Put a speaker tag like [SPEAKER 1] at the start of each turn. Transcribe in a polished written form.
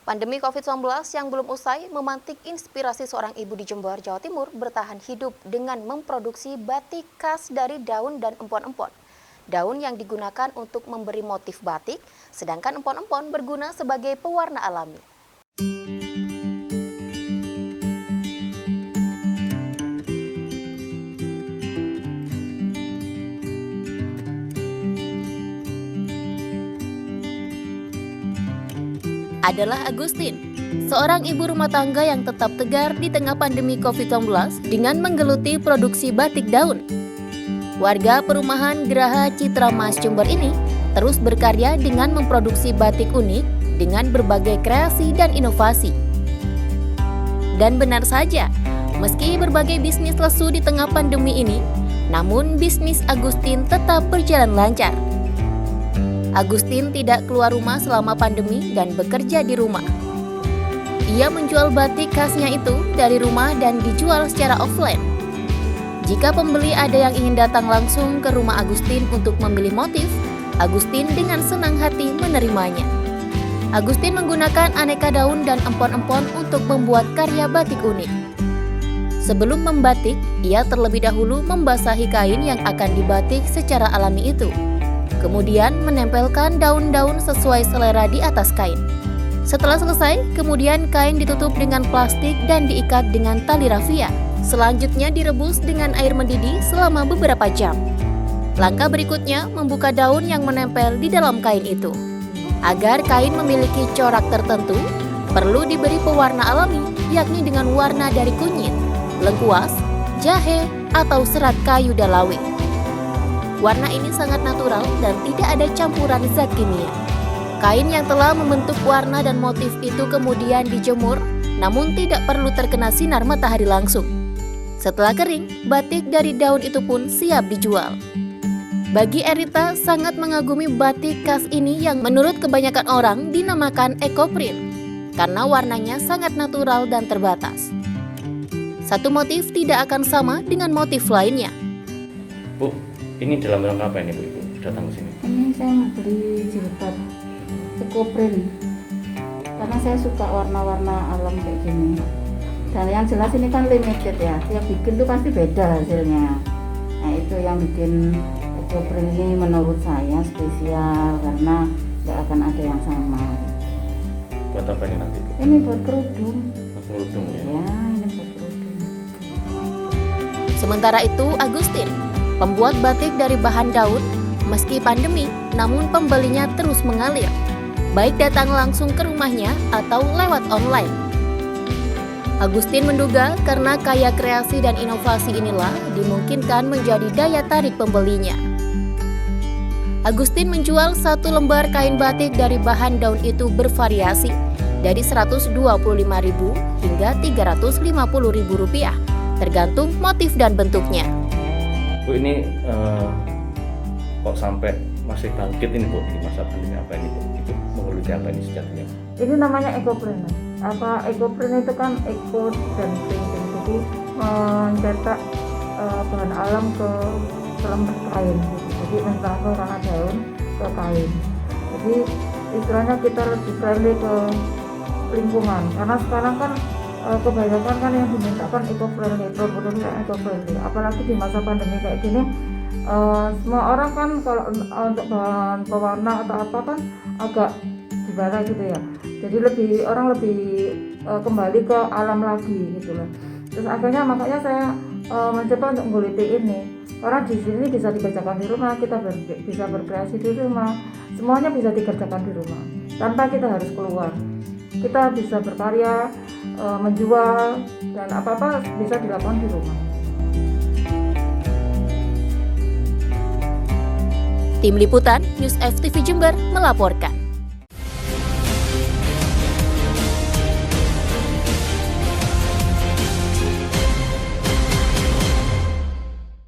[SPEAKER 1] Pandemi COVID-19 yang belum usai memantik inspirasi seorang ibu di Jember, Jawa Timur bertahan hidup dengan memproduksi batik khas dari daun dan empon-empon. Daun yang digunakan untuk memberi motif batik, sedangkan empon-empon berguna sebagai pewarna alami. Adalah Agustin, seorang ibu rumah tangga yang tetap tegar di tengah pandemi COVID-19 dengan menggeluti produksi batik daun. Warga perumahan Geraha Citra Mas Jember ini terus berkarya dengan memproduksi batik unik dengan berbagai kreasi dan inovasi. Dan benar saja, meski berbagai bisnis lesu di tengah pandemi ini, namun bisnis Agustin tetap berjalan lancar. Agustin tidak keluar rumah selama pandemi dan bekerja di rumah. Ia menjual batik khasnya itu dari rumah dan dijual secara offline. Jika pembeli ada yang ingin datang langsung ke rumah Agustin untuk memilih motif, Agustin dengan senang hati menerimanya. Agustin menggunakan aneka daun dan empon-empon untuk membuat karya batik unik. Sebelum membatik, ia terlebih dahulu membasahi kain yang akan dibatik secara alami itu. Kemudian menempelkan daun-daun sesuai selera di atas kain. Setelah selesai, kemudian kain ditutup dengan plastik dan diikat dengan tali rafia. Selanjutnya direbus dengan air mendidih selama beberapa jam. Langkah berikutnya membuka daun yang menempel di dalam kain itu. Agar kain memiliki corak tertentu, perlu diberi pewarna alami, yakni dengan warna dari kunyit, lengkuas, jahe, atau serat kayu dalawi. Warna ini sangat natural dan tidak ada campuran zat kimia. Kain yang telah membentuk warna dan motif itu kemudian dijemur, namun tidak perlu terkena sinar matahari langsung. Setelah kering, batik dari daun itu pun siap dijual. Bagi Erita, sangat mengagumi batik khas ini yang menurut kebanyakan orang dinamakan ekoprint, karena warnanya sangat natural dan terbatas. Satu motif tidak akan sama dengan motif lainnya.
[SPEAKER 2] Bu, ini dalam rangka apa ini Bu Ibu datang ke sini?
[SPEAKER 3] Ini saya mau beli jilbab ekoprint karena saya suka warna-warna alam kayak gini. Dan yang jelas ini kan limited ya, tiap bikin tuh pasti beda hasilnya. Nah itu yang bikin ekoprint ini menurut saya spesial karena nggak akan ada yang sama.
[SPEAKER 2] Buat apa ini nanti Bu?
[SPEAKER 3] Ini buat kerudung.
[SPEAKER 2] Buat kerudung ya?
[SPEAKER 3] Ya, ini buat kerudung.
[SPEAKER 1] Sementara itu, Agustin, pembuat batik dari bahan daun, meski pandemi, namun pembelinya terus mengalir, baik datang langsung ke rumahnya atau lewat online. Agustin menduga karena kaya kreasi dan inovasi inilah dimungkinkan menjadi daya tarik pembelinya. Agustin menjual satu lembar kain batik dari bahan daun itu bervariasi dari Rp125.000 hingga Rp350.000, tergantung motif dan bentuknya.
[SPEAKER 2] Bu ini kok sampai masih bangkit ini Bu di masa pandemi apa ini Bu? Itu mengeluti apa ini sejatinya?
[SPEAKER 3] Ini namanya ekoprint. Apa ekoprint itu kan eco dan printing, jadi mencetak bahan alam ke dalam kain gitu. Jadi mentransfer warna daun ke kain. Jadi istilahnya kita lebih friendly ke lingkungan karena sekarang kan kebanyakan kan yang dimintakan eco-friendly, produk-produk eco-friendly. Apalagi di masa pandemi kayak gini, semua orang kan kalau untuk bahan pewarna atau apa kan agak gimana gitu ya. Jadi orang lebih kembali ke alam lagi gitu loh. Terus akhirnya makanya saya mencoba untuk mengguliti ini. Karena di sini bisa dikerjakan di rumah, kita bisa berkreasi di rumah. Semuanya bisa dikerjakan di rumah tanpa kita harus keluar. Kita bisa berkarya, menjual, dan apa-apa bisa dilakukan di rumah.
[SPEAKER 1] Tim Liputan News FTV Jember melaporkan.